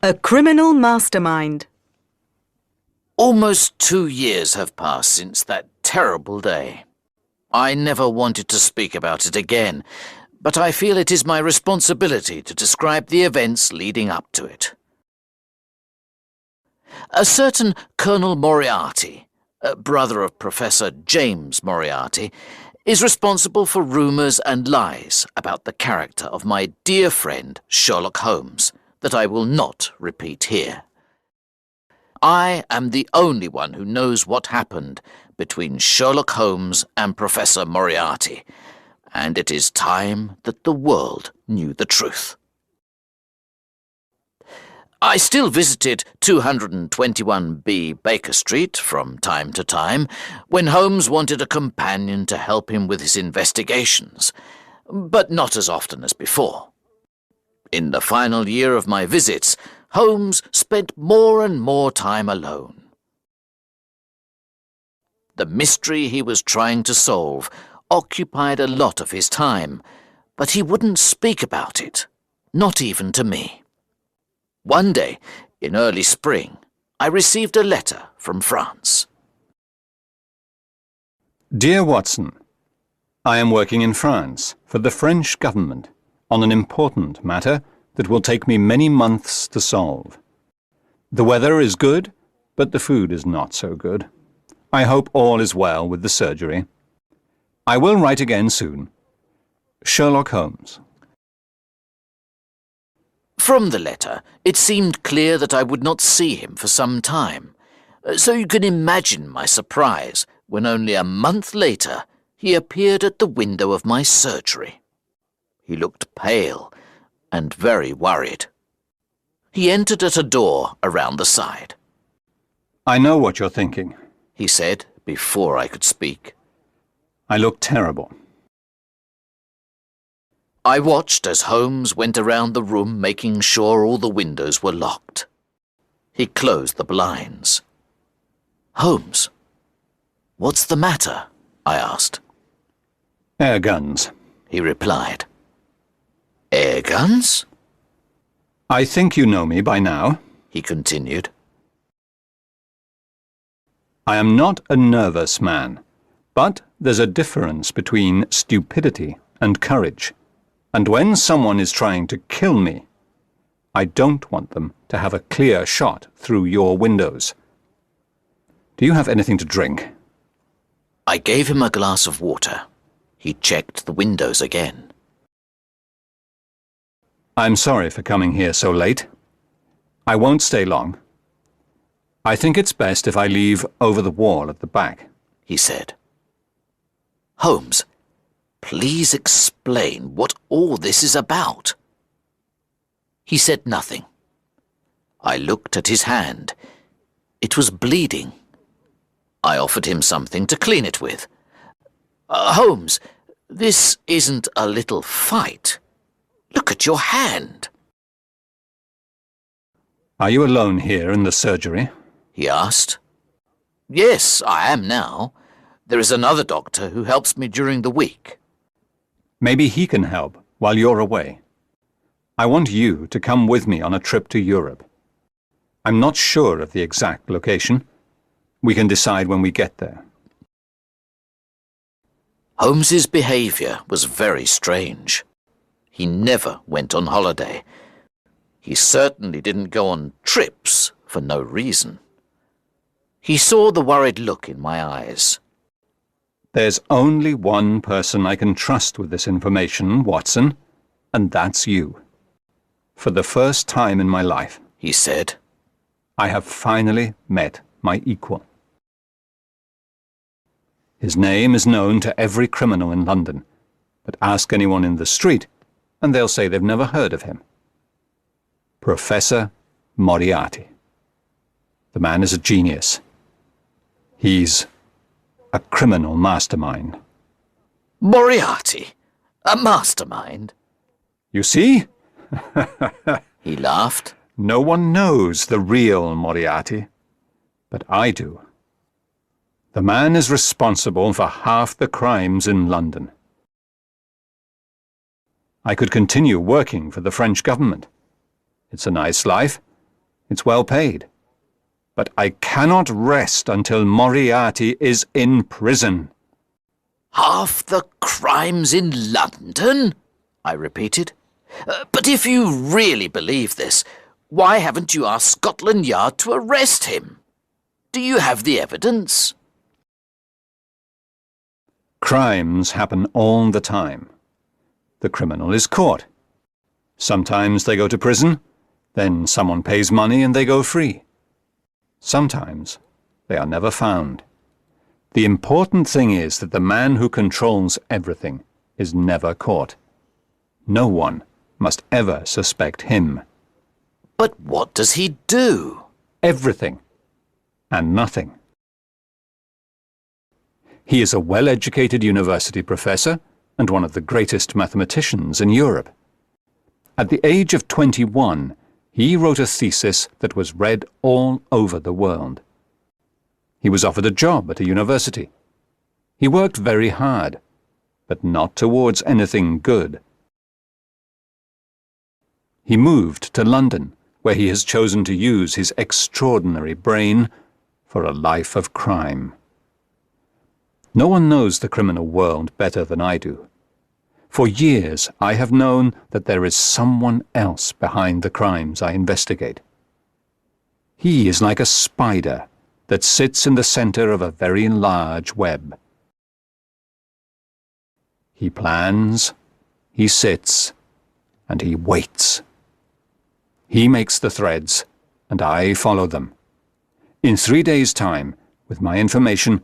A criminal mastermind. Almost 2 years have passed since that terrible day. I never wanted to speak about it again, but I feel it is my responsibility to describe the events leading up to it. A certain Colonel Moriarty, a brother of Professor James Moriarty, is responsible for rumours and lies about the character of my dear friend Sherlock Holmes that I will not repeat here. I am the only one who knows what happened between Sherlock Holmes and Professor Moriarty, and it is time that the world knew the truth. I still visited 221B Baker Street from time to time when Holmes wanted a companion to help him with his investigations, but not as often as before. In the final year of my visits, Holmes spent more and more time alone. The mystery he was trying to solve occupied a lot of his time, but he wouldn't speak about it, not even to me. One day, in early spring, I received a letter from France. Dear Watson, I am working in France for the French government on an important matter that will take me many months to solve. The weather is good, but the food is not so good. I hope all is well with the surgery. I will write again soon. Sherlock Holmes. From the letter, it seemed clear that I would not see him for some time, so you can imagine my surprise when only a month later he appeared at the window of my surgery. He looked pale and very worried. He entered at a door around the side. I know what you're thinking, he said before I could speak. I look terrible. I watched as Holmes went around the room making sure all the windows were locked. He closed the blinds. Holmes, what's the matter? I asked. Air guns, he replied. Air guns? I think you know me by now, he continued. I am not a nervous man, but there's a difference between stupidity and courage. And when someone is trying to kill me, I don't want them to have a clear shot through your windows. Do you have anything to drink? I gave him a glass of water. He checked the windows again. I'm sorry for coming here so late. I won't stay long. I think it's best if I leave over the wall at the back, he said. Holmes, please explain what all this is about. He said nothing. I looked at his hand. It was bleeding. I offered him something to clean it with. Holmes, this isn't a little fight. Look at your hand. Are you alone here in the surgery? He asked. Yes, I am now. There is another doctor who helps me during the week. Maybe he can help while you're away. I want you to come with me on a trip to Europe. I'm not sure of the exact location. We can decide when we get there. Holmes's behaviour was very strange. He never went on holiday. He certainly didn't go on trips for no reason. He saw the worried look in my eyes. There's only one person I can trust with this information, Watson, and that's you. For the first time in my life, he said, I have finally met my equal. His name is known to every criminal in London, but ask anyone in the street, and they'll say they've never heard of him. Professor Moriarty. The man is a genius. He's a criminal mastermind. Moriarty? A mastermind? You see? He laughed. No one knows the real Moriarty, but I do. The man is responsible for half the crimes in London. I could continue working for the French government. It's a nice life, It's well paid. But I cannot rest until Moriarty is in prison. Half the crimes in London? I repeated. But if you really believe this, why haven't you asked Scotland Yard to arrest him? Do you have the evidence? Crimes happen all the time. The criminal is caught. Sometimes they go to prison, then someone pays money and they go free. Sometimes they are never found. The important thing is that the man who controls everything is never caught. No one must ever suspect him. But what does he do? Everything and nothing. He is a well-educated university professor and one of the greatest mathematicians in Europe. At the age of 21, he wrote a thesis that was read all over the world. He was offered a job at a university. He worked very hard, but not towards anything good. He moved to London, where he has chosen to use his extraordinary brain for a life of crime. No one knows the criminal world better than I do. For years, I have known that there is someone else behind the crimes I investigate. He is like a spider that sits in the center of a very large web. He plans, he sits, and he waits. He makes the threads, and I follow them. In 3 days' time, with my information,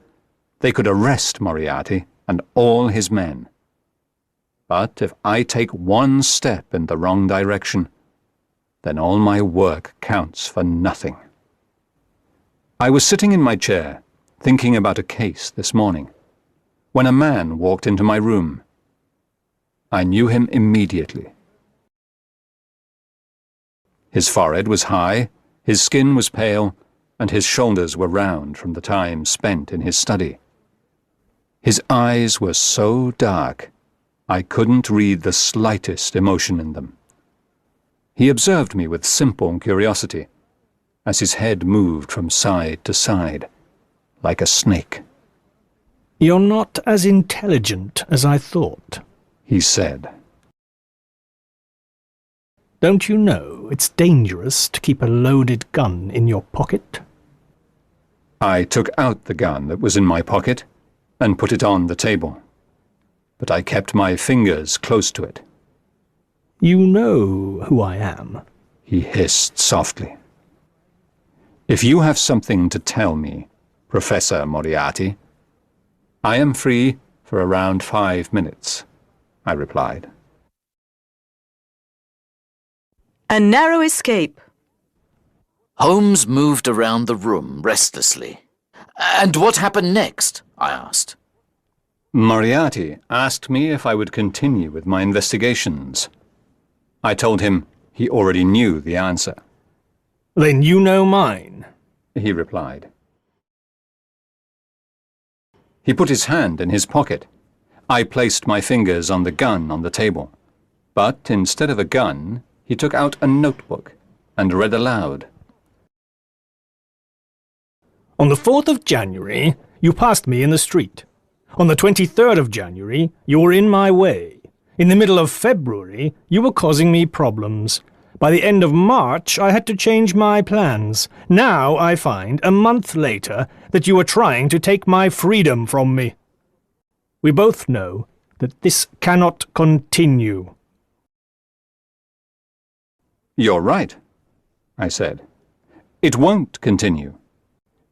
they could arrest Moriarty and all his men. But if I take one step in the wrong direction, then all my work counts for nothing. I was sitting in my chair, thinking about a case this morning, when a man walked into my room. I knew him immediately. His forehead was high, his skin was pale, and his shoulders were round from the time spent in his study. His eyes were so dark, I couldn't read the slightest emotion in them. He observed me with simple curiosity, as his head moved from side to side, like a snake. "You're not as intelligent as I thought," he said. "Don't you know it's dangerous to keep a loaded gun in your pocket?" I took out the gun that was in my pocket and put it on the table, but I kept my fingers close to it. "You know who I am," he hissed softly. "If you have something to tell me, Professor Moriarty, I am free for around 5 minutes," I replied. A narrow escape. Holmes moved around the room restlessly. And what happened next? I asked. Moriarty asked me if I would continue with my investigations. I told him he already knew the answer. "Then you know mine," he replied. He put his hand in his pocket. I placed my fingers on the gun on the table, but instead of a gun, he took out a notebook and read aloud. "On the 4th of January, you passed me in the street. On the 23rd of January, you were in my way. In the middle of February, you were causing me problems. By the end of March, I had to change my plans. Now I find, a month later, that you are trying to take my freedom from me. We both know that this cannot continue." "You're right," I said. "It won't continue.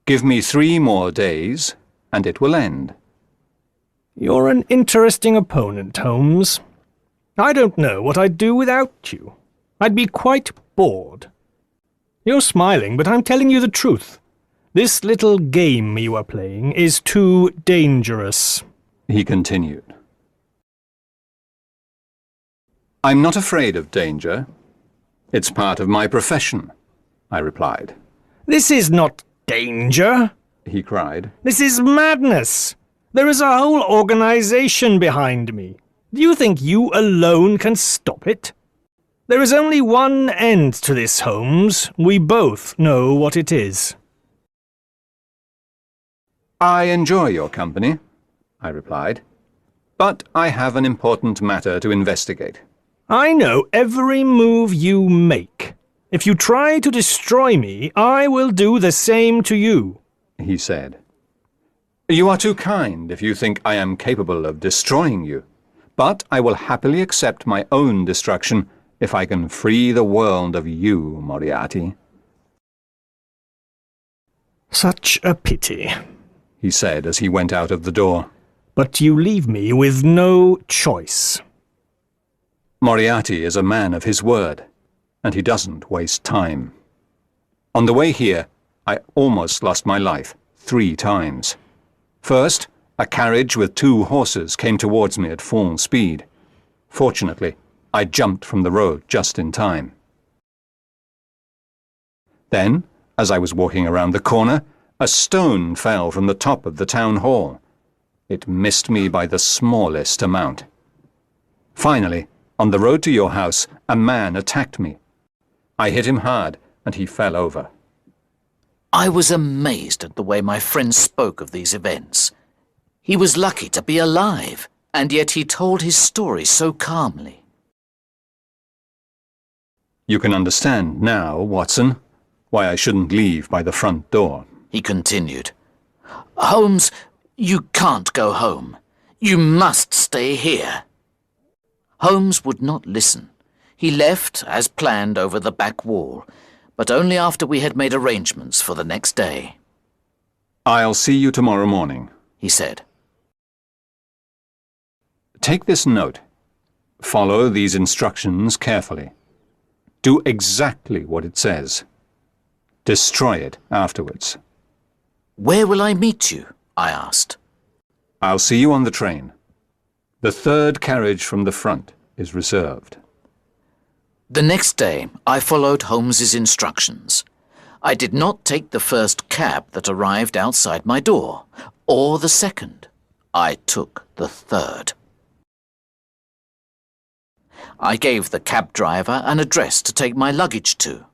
Give me 3 more days, and it will end." "You're an interesting opponent, Holmes. I don't know what I'd do without you. I'd be quite bored. You're smiling, but I'm telling you the truth. This little game you are playing is too dangerous," he continued. "I'm not afraid of danger. It's part of my profession," I replied. "This is not danger," he cried. "This is madness. There is a whole organization behind me. Do you think you alone can stop it?" There is only one end to this, Holmes. We both know what it is. I enjoy your company, I replied, but I have an important matter to investigate. I know every move you make. If you try to destroy me, I will do the same to you, he said. You are too kind if you think I am capable of destroying you, but I will happily accept my own destruction if I can free the world of you, Moriarty. Such a pity, he said as he went out of the door. But you leave me with no choice. Moriarty is a man of his word, and he doesn't waste time. On the way here, I almost lost my life 3 times. First, a carriage with 2 horses came towards me at full speed. Fortunately, I jumped from the road just in time. Then, as I was walking around the corner, a stone fell from the top of the town hall. It missed me by the smallest amount. Finally, on the road to your house, a man attacked me. I hit him hard, and he fell over. I was amazed at the way my friend spoke of these events. He was lucky to be alive, and yet he told his story so calmly. You can understand now, Watson, why I shouldn't leave by the front door, he continued. Holmes, you can't go home. You must stay here. Holmes would not listen. He left, as planned, over the back wall, but only after we had made arrangements for the next day. I'll see you tomorrow morning, he said. Take this note. Follow these instructions carefully. Do exactly what it says. Destroy it afterwards. Where will I meet you? I asked. I'll see you on the train. The 3rd carriage from the front is reserved. The next day, I followed Holmes's instructions. I did not take the first cab that arrived outside my door, or the second. I took the 3rd. I gave the cab driver an address to take my luggage to.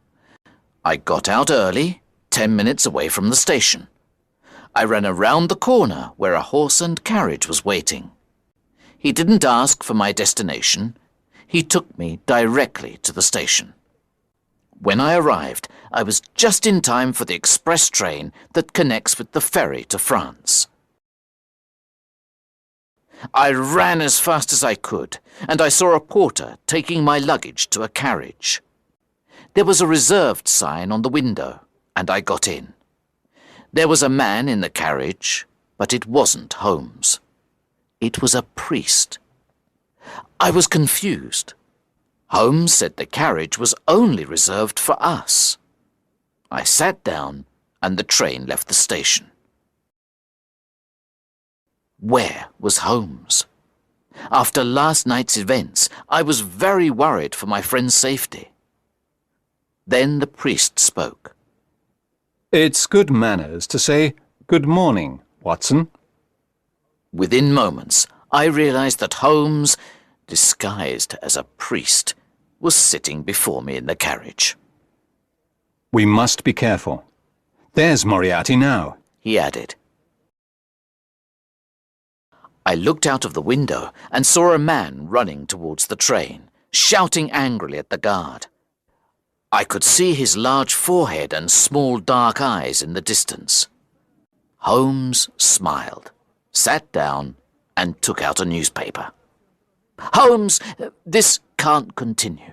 I got out early, 10 minutes away from the station. I ran around the corner where a horse and carriage was waiting. He didn't ask for my destination. He took me directly to the station. When I arrived, I was just in time for the express train that connects with the ferry to France. I ran as fast as I could, and I saw a porter taking my luggage to a carriage. There was a reserved sign on the window, and I got in. There was a man in the carriage, but it wasn't Holmes. It was a priest. I was confused. Holmes said the carriage was only reserved for us. I sat down, and the train left the station. Where was Holmes? After last night's events, I was very worried for my friend's safety. Then the priest spoke. It's good manners to say, "Good morning, Watson." Within moments, I realized that Holmes, disguised as a priest, was sitting before me in the carriage. We must be careful. There's Moriarty now, he added. I looked out of the window and saw a man running towards the train, shouting angrily at the guard. I could see his large forehead and small dark eyes in the distance. Holmes smiled, sat down, and took out a newspaper. Holmes, this can't continue.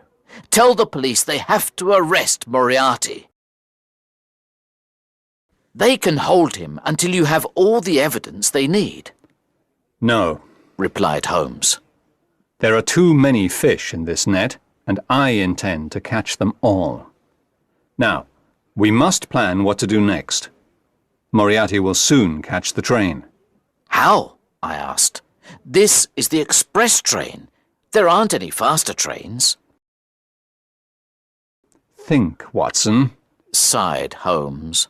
Tell the police they have to arrest Moriarty. They can hold him until you have all the evidence they need. No, replied Holmes. There are too many fish in this net, and I intend to catch them all. Now, we must plan what to do next. Moriarty will soon catch the train. How? I asked. This is the express train. There aren't any faster trains. Think, Watson, sighed Holmes.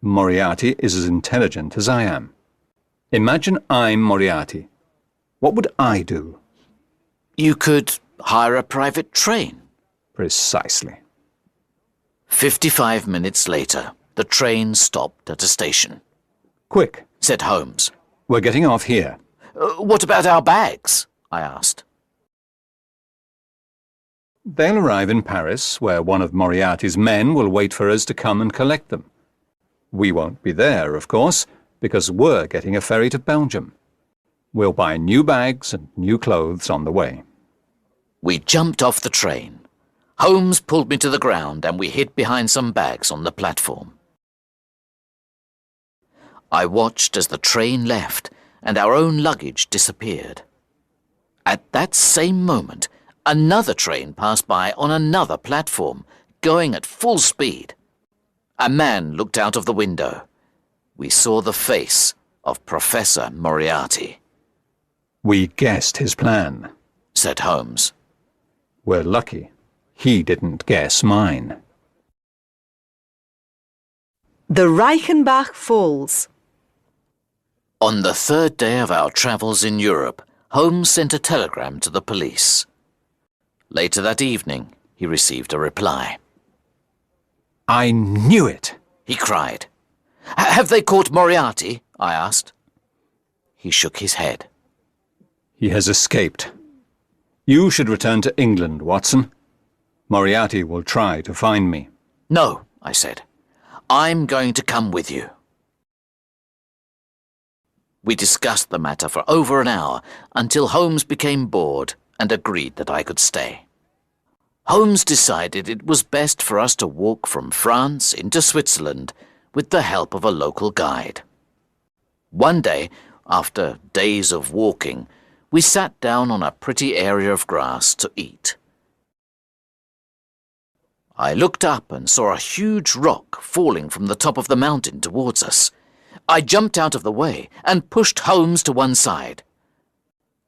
Moriarty is as intelligent as I am. Imagine I'm Moriarty. What would I do? You could hire a private train, Precisely. 55 minutes later, the train stopped at a station. Quick, Said Holmes. we're getting off here. What about our bags? I asked. They'll arrive in Paris, where one of Moriarty's men will wait for us to come and collect them. We won't be there, of course, because we're getting a ferry to Belgium. We'll buy new bags and new clothes on the way. We jumped off the train. Holmes pulled me to the ground and we hid behind some bags on the platform. I watched as the train left and our own luggage disappeared. At that same moment, another train passed by on another platform, going at full speed. A man looked out of the window. We saw the face of Professor Moriarty. We guessed his plan. Said Holmes. We're lucky. He didn't guess mine. The Reichenbach Falls. On the third day of our travels in Europe, Holmes sent a telegram to the police. Later that evening, he received a reply. I knew it! He cried. Have they caught Moriarty? I asked. He shook his head. He has escaped. You should return to England, Watson. Moriarty will try to find me. No, I said. I'm going to come with you. We discussed the matter for over an hour until Holmes became bored and agreed that I could stay. Holmes decided it was best for us to walk from France into Switzerland with the help of a local guide. One day, after days of walking, we sat down on a pretty area of grass to eat. I looked up and saw a huge rock falling from the top of the mountain towards us. I jumped out of the way and pushed Holmes to one side.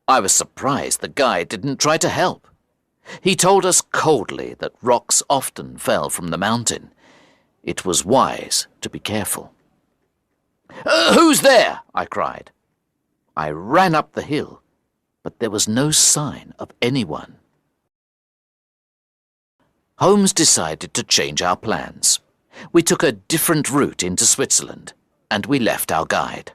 I was surprised the guide didn't try to help. He told us coldly that rocks often fell from the mountain. It was wise to be careful. Who's there? I cried. I ran up the hill, but there was no sign of anyone. Holmes decided to change our plans. We took a different route into Switzerland, and we left our guide.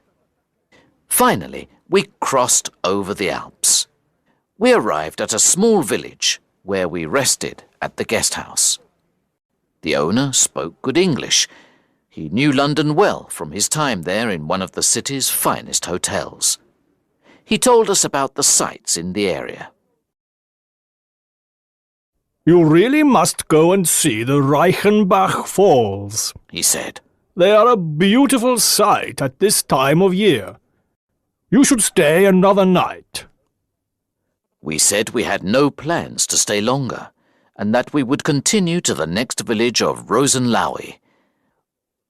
Finally, we crossed over the Alps. We arrived at a small village where we rested at the guest house. The owner spoke good English. He knew London well from his time there in one of the city's finest hotels. He told us about the sights in the area. You really must go and see the Reichenbach Falls, He said. They are a beautiful sight at this time of year. You should stay another night. We said we had no plans to stay longer, and that we would continue to the next village of Rosenlaui.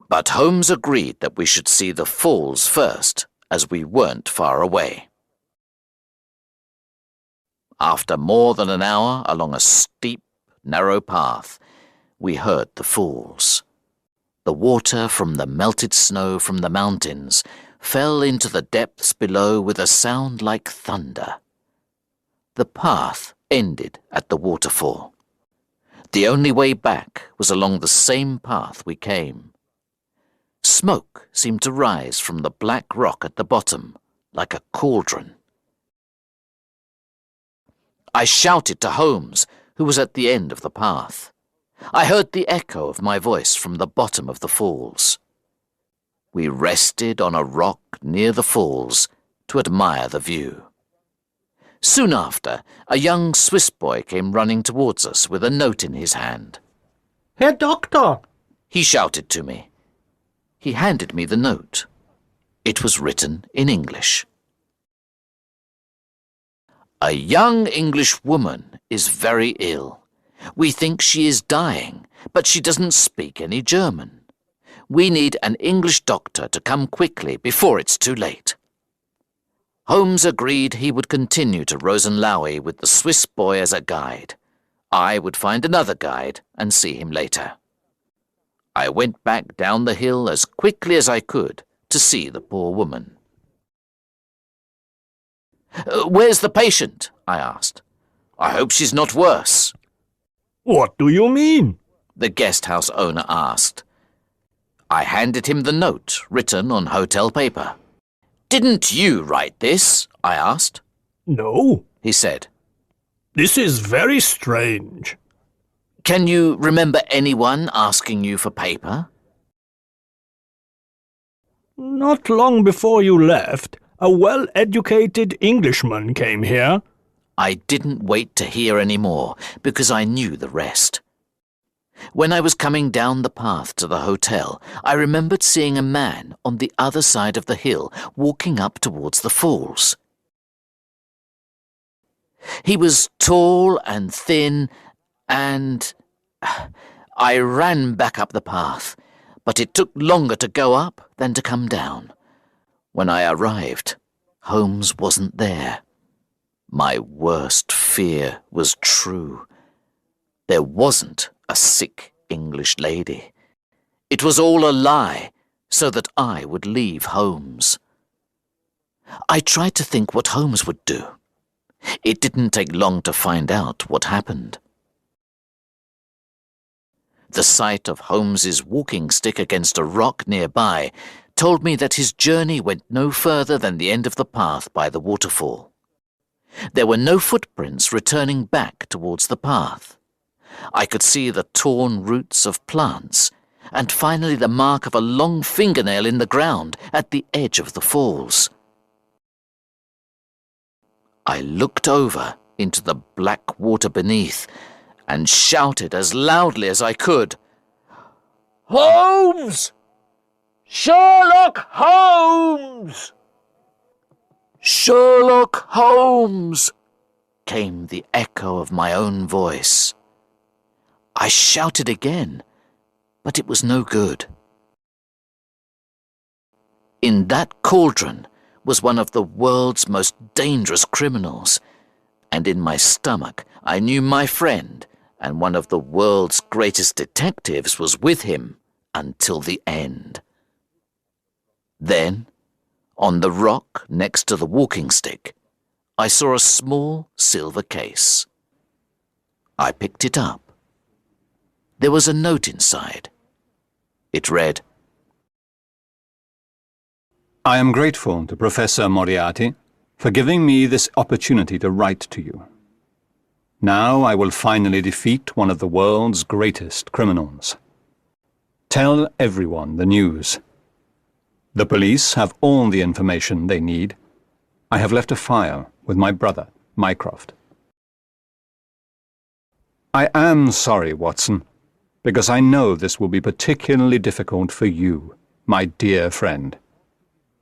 But Holmes agreed that we should see the falls first, as we weren't far away. After more than an hour along a steep, narrow path, we heard the falls. The water from the melted snow from the mountains fell into the depths below with a sound like thunder. The path ended at the waterfall. The only way back was along the same path we came. Smoke seemed to rise from the black rock at the bottom, like a cauldron. I shouted to Holmes, who was at the end of the path. I heard the echo of my voice from the bottom of the falls. We rested on a rock near the falls to admire the view. Soon after, a young Swiss boy came running towards us with a note in his hand. Herr Doctor! He shouted to me. He handed me the note. It was written in English. A young English woman is very ill. We think she is dying, but she doesn't speak any German. We need an English doctor to come quickly before it's too late. Holmes agreed he would continue to Rosenlaui with the Swiss boy as a guide. I would find another guide and see him later. I went back down the hill as quickly as I could to see the poor woman. Where's the patient? I asked. I hope she's not worse. What do you mean? The guest house owner asked. I handed him the note written on hotel paper. Didn't you write this? I asked. No, He said. this is very strange. Can you remember anyone asking you for paper? Not long before you left, a well-educated Englishman came here. I didn't wait to hear any more because I knew the rest. When I was coming down the path to the hotel, I remembered seeing a man on the other side of the hill walking up towards the falls. He was tall and thin, and I ran back up the path, but it took longer to go up than to come down. When I arrived, Holmes wasn't there. My worst fear was true. There wasn't a sick English lady. It was all a lie, so that I would leave Holmes. I tried to think what Holmes would do. It didn't take long to find out what happened. The sight of Holmes's walking stick against a rock nearby told me that his journey went no further than the end of the path by the waterfall. There were no footprints returning back towards the path. I could see the torn roots of plants, and finally the mark of a long fingernail in the ground at the edge of the falls. I looked over into the black water beneath and shouted as loudly as I could, "Holmes! Sherlock Holmes! Sherlock Holmes!" came the echo of my own voice. I shouted again, but it was no good. In that cauldron was one of the world's most dangerous criminals, and in my stomach I knew my friend and one of the world's greatest detectives was with him until the end. Then, on the rock next to the walking stick, I saw a small silver case. I picked it up. There was a note inside. It read, I am grateful to Professor Moriarty for giving me this opportunity to write to you. Now I will finally defeat one of the world's greatest criminals. Tell everyone the news. The police have all the information they need. I have left a file with my brother, Mycroft. I am sorry, Watson, because I know this will be particularly difficult for you, my dear friend.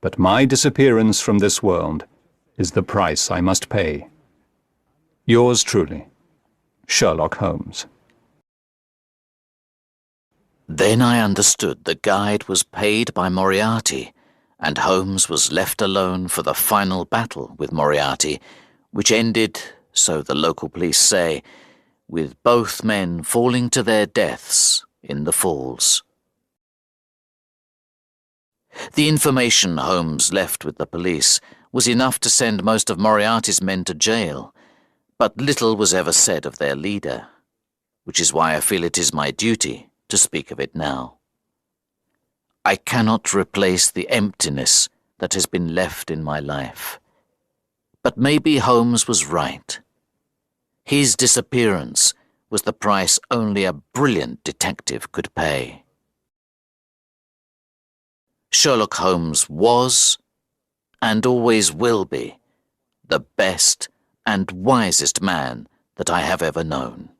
But my disappearance from this world is the price I must pay. Yours truly, Sherlock Holmes. Then I understood the guide was paid by Moriarty, and Holmes was left alone for the final battle with Moriarty, which ended, so the local police say, with both men falling to their deaths in the falls. The information Holmes left with the police was enough to send most of Moriarty's men to jail, but little was ever said of their leader, which is why I feel it is my duty to speak of it now. I cannot replace the emptiness that has been left in my life. But maybe Holmes was right. His disappearance was the price only a brilliant detective could pay. Sherlock Holmes was, and always will be, the best and wisest man that I have ever known.